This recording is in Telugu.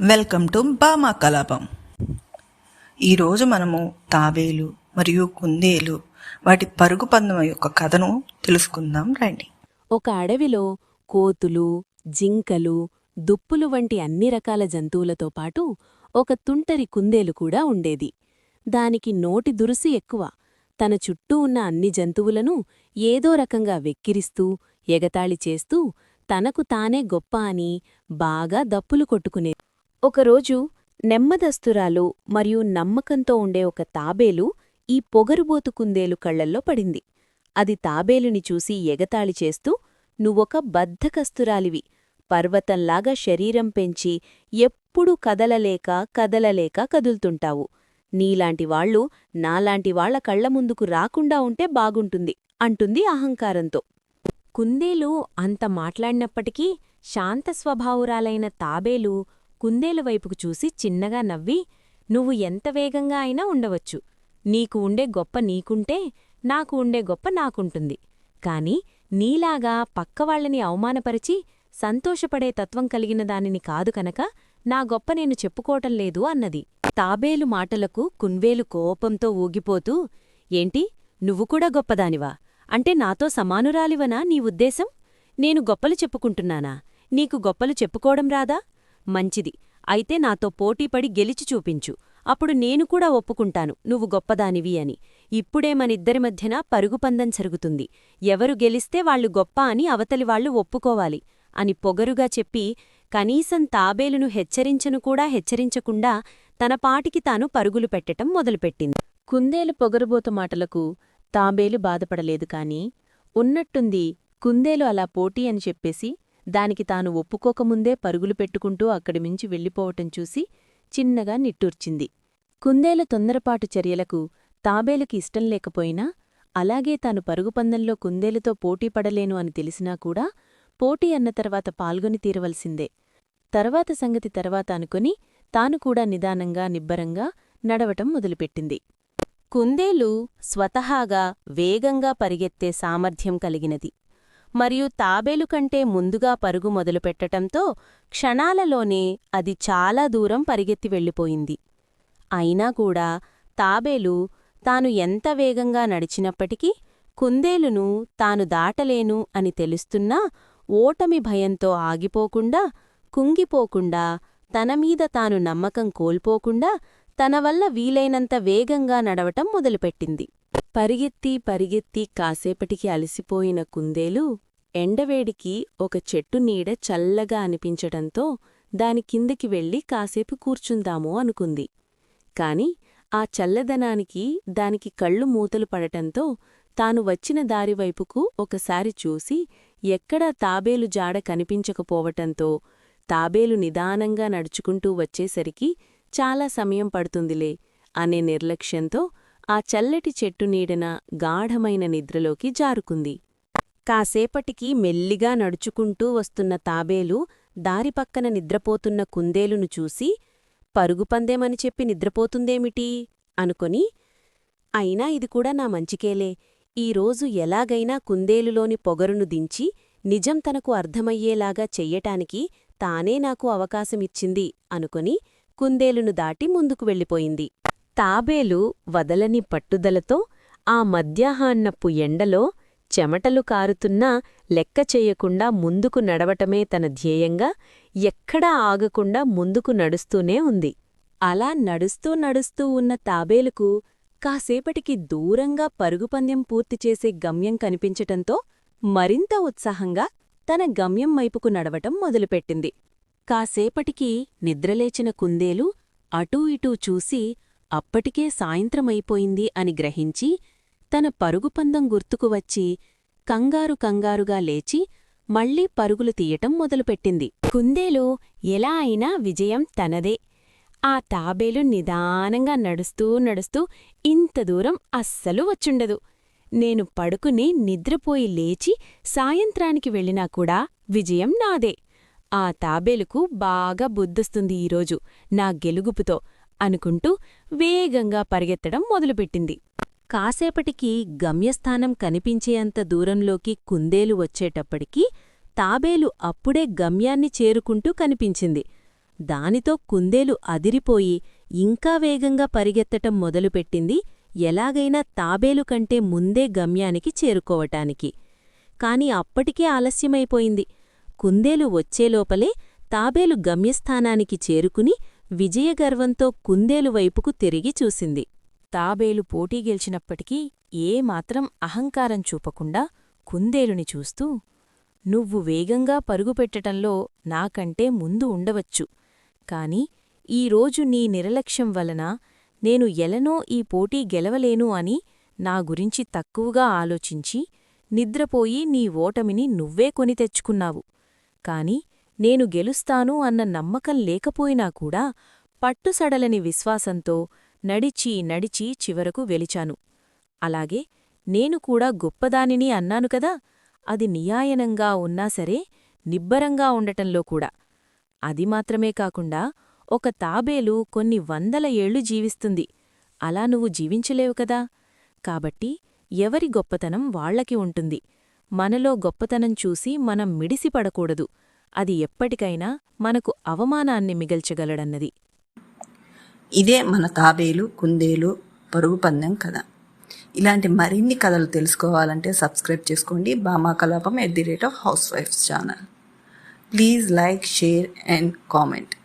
వెల్కమ్ టు బామా కలాపం. ఈరోజు మనము తాబేలు మరియు కుందేలు వాటి పరుగు పందెం యొక్క కథను తెలుసుకుందాం రండి. ఒక అడవిలో కోతులు, జింకలు, దుప్పులు వంటి అన్ని రకాల జంతువులతో పాటు ఒక తుంటరి కుందేలు కూడా ఉండేది. దానికి నోటి దురుసు ఎక్కువ. తన చుట్టూ ఉన్న అన్ని జంతువులను ఏదో రకంగా వెక్కిరిస్తూ, ఎగతాళి చేస్తూ తనకు తానే గొప్ప అని బాగా దప్పులు కొట్టుకునేది. ఒకరోజు నెమ్మదస్తురాలు మరియు నమ్మకంతో ఉండే ఒక తాబేలు ఈ పొగరుబోతు కుందేలు కళ్లల్లో పడింది. అది తాబేలుని చూసి ఎగతాళి చేస్తూ, "నువ్వొక బద్ధకస్తురాలివి. పర్వతంలాగా శరీరం పెంచి ఎప్పుడూ కదలలేక కదుల్తుంటావు. నీలాంటివాళ్లు నాలాంటివాళ్ల కళ్ల ముందుకు రాకుండా ఉంటే బాగుంటుంది" అంటుంది అహంకారంతో. కుందేలు అంత మాట్లాడినప్పటికీ శాంత స్వభావురాలైన తాబేలు కుందేలు వైపుకు చూసి చిన్నగా నవ్వి, "నువ్వు ఎంత వేగంగా అయినా ఉండవచ్చు. నీకు ఉండే గొప్ప నీకుంటే నాకు ఉండే గొప్ప నాకుంటుంది. కాని నీలాగా పక్కవాళ్లని అవమానపరిచి సంతోషపడే తత్వం కలిగిన దానిని కాదు కనుక నా గొప్ప నేను చెప్పుకోవటం లేదు" అన్నది. తాబేలు మాటలకు కుందేలు కోపంతో ఊగిపోతూ, "ఏంటి, నువ్వు కూడా గొప్పదానివా? అంటే నాతో సమానురాలివనా నీ ఉద్దేశం? నేను గొప్పలు చెప్పుకుంటున్నానా? నీకు గొప్పలు చెప్పుకోవడం రాదా? మంచిది, అయితే నాతో పోటీపడి గెలిచి చూపించు. అప్పుడు నేను కూడా ఒప్పుకుంటాను నువ్వు గొప్పదానివి అని. ఇప్పుడే మనిద్దరి మధ్యన పరుగుపందెం జరుగుతుంది. ఎవరు గెలిస్తే వాళ్లు గొప్ప అని అవతలివాళ్లు ఒప్పుకోవాలి" అని పొగరుగా చెప్పి కనీసం తాబేలును హెచ్చరించకుండా తన పాటికి తాను పరుగులు పెట్టటం మొదలుపెట్టింది. కుందేలు పొగరుబోతు మాటలకు తాబేలు బాధపడలేదు కాని, ఉన్నట్టుంది కుందేలు అలా పోటీ అని చెప్పేసి దానికి తాను ఒప్పుకోకముందే పరుగులు పెట్టుకుంటూ అక్కడిమించి వెళ్ళిపోవటం చూసి చిన్నగా నిట్టూర్చింది. కుందేలు తొందరపాటు చర్యలకు తాబేలుకి ఇష్టం లేకపోయినా, అలాగే తాను పరుగుపందెంలో కుందేలుతో పోటీపడలేను అని తెలిసినా కూడా పోటీ అన్న తర్వాత పాల్గొని తీరవలసిందే. తర్వాత సంగతి తర్వాత అనుకుని తాను కూడా నిదానంగా నిబ్బరంగా నడవటం మొదలుపెట్టింది. కుందేలు స్వతహాగా వేగంగా పరిగెత్తే సామర్థ్యం కలిగినది మరియు తాబేలు కంటే ముందుగా పరుగు మొదలుపెట్టటంతో క్షణాలలోనే అది చాలా దూరం పరిగెత్తి వెళ్ళిపోయింది. అయినా కూడా తాబేలు తాను ఎంత వేగంగా నడిచినప్పటికీ కుందేలును తాను దాటలేను అని తెలుస్తున్నా ఓటమి భయంతో ఆగిపోకుండా, కుంగిపోకుండా, తనమీద తాను నమ్మకం కోల్పోకుండా తన వల్ల వీలైనంత వేగంగా నడవటం మొదలుపెట్టింది. పరిగెత్తి కాసేపటికి అలసిపోయిన కుందేలు ఎండవేడికి ఒక చెట్టు నీడ చల్లగా అనిపించటంతో దాని కిందికి వెళ్లి కాసేపు కూర్చుందాము అనుకుంది. కాని ఆ చల్లదనానికి దానికి కళ్ళు మూతలు పడటంతో తాను వచ్చిన దారివైపుకు ఒకసారి చూసి ఎక్కడా తాబేలు జాడ కనిపించకపోవటంతో తాబేలు నిదానంగా నడుచుకుంటూ వచ్చేసరికి చాలా సమయం పడుతుందిలే అనే నిర్లక్ష్యంతో ఆ చల్లటి చెట్టు నీడన గాఢమైన నిద్రలోకి జారుకుంది. కాసేపటికి మెల్లిగా నడుచుకుంటూ వస్తున్న తాబేలు దారిపక్కన నిద్రపోతున్న కుందేలును చూసి, "పరుగుపందేమని చెప్పి నిద్రపోతుందేమిటి?" అనుకొని, "అయినా ఇది కూడా నా మంచికేలే. ఈరోజు ఎలాగైనా కుందేలులోని పొగరును దించి నిజం తనకు అర్థమయ్యేలాగా చెయ్యటానికి తానే నాకు అవకాశమిచ్చింది" అనుకొని కుందేలును దాటి ముందుకు వెళ్ళిపోయింది. తాబేలు వదలని పట్టుదలతో ఆ మధ్యాహ్నపు ఎండలో చెమటలు కారుతున్నా లెక్క చెయ్యకుండా ముందుకు నడవటమే తన ధ్యేయంగా ఎక్కడా ఆగకుండా ముందుకు నడుస్తూనే ఉంది. అలా నడుస్తూ ఉన్న తాబేలుకు కాసేపటికి దూరంగా పరుగుపందెం పూర్తిచేసే గమ్యం కనిపించటంతో మరింత ఉత్సాహంగా తన గమ్యం వైపుకు నడవటం మొదలుపెట్టింది. కాసేపటికి నిద్రలేచిన కుందేలు అటూ ఇటూ చూసి అప్పటికే సాయంత్రమైపోయింది అని గ్రహించి తన పరుగుపందెం గుర్తుకు వచ్చి కంగారుగా లేచి మళ్లీ పరుగులు తీయటం మొదలుపెట్టింది. కుందేలు ఎలా అయినా విజయం తనదే. ఆ తాబేలు నిదానంగా నడుస్తూ ఇంత దూరం అస్సలు వచ్చుండదు. నేను పడుకుని నిద్రపోయి లేచి సాయంత్రానికి వెళ్ళినా కూడా విజయం నాదే. ఆ తాబేలుకు బాగా బుద్ధొస్తుంది ఈరోజు నా గెలుగుపుతో అనుకుంటూ వేగంగా పరిగెత్తడం మొదలుపెట్టింది. కాసేపటికి గమ్యస్థానం కనిపించేంత దూరంలోకి కుందేలు వచ్చేటప్పటికి తాబేలు అప్పుడే గమ్యాన్ని చేరుకుంటూ కనిపించింది. దానితో కుందేలు అదిరిపోయి ఇంకా వేగంగా పరిగెత్తటం మొదలుపెట్టింది, ఎలాగైనా తాబేలు కంటే ముందే గమ్యానికి చేరుకోవటానికి. కాని అప్పటికే ఆలస్యమైపోయింది. కుందేలు వచ్చేలోపలే తాబేలు గమ్యస్థానానికి చేరుకుని విజయగర్వంతో కుందేలు వైపుకు తిరిగి చూసింది. తాబేలు పోటీ గెలిచినప్పటికీ ఏమాత్రం అహంకారం చూపకుండా కుందేలుని చూస్తూ, "నువ్వు వేగంగా పరుగుపెట్టటంలో నాకంటే ముందు ఉండవచ్చు. కాని ఈరోజు నీ నిర్లక్ష్యం వలన నేను ఎలనో ఈ పోటీ గెలవలేను అని నా గురించి తక్కువగా ఆలోచించి నిద్రపోయి నీ ఓటమిని నువ్వే కొని తెచ్చుకున్నావు. కాని నేను గెలుస్తాను అన్న నమ్మకం లేకపోయినా కూడా పట్టుసడలని విశ్వాసంతో నడిచి నడిచి చివరకు వెలిచాను. అలాగే నేను కూడా గొప్పదానిని అన్నాను కదా, అది నియాయనంగా ఉన్నా సరే నిబ్బరంగా ఉండటంలో కూడా. అది మాత్రమే కాకుండా ఒక తాబేలు కొన్ని 100 ఏళ్లు జీవిస్తుంది. అలా నువ్వు జీవించలేవు కదా. కాబట్టి ఎవరి గొప్పతనం వాళ్లకి ఉంటుంది. మనలో గొప్పతనం చూసి మనం మిడిసిపడకూడదు. అది ఎప్పటికైనా మనకు అవమానాన్ని మిగల్చగలడన్నది." ఇదే మన తాబేలు కుందేలు పరుగు పందెం కథ. ఇలాంటి మరిన్ని కథలు తెలుసుకోవాలంటే సబ్స్క్రైబ్ చేసుకోండి బామాకలాపం @housewifes channel. Please like, share and comment.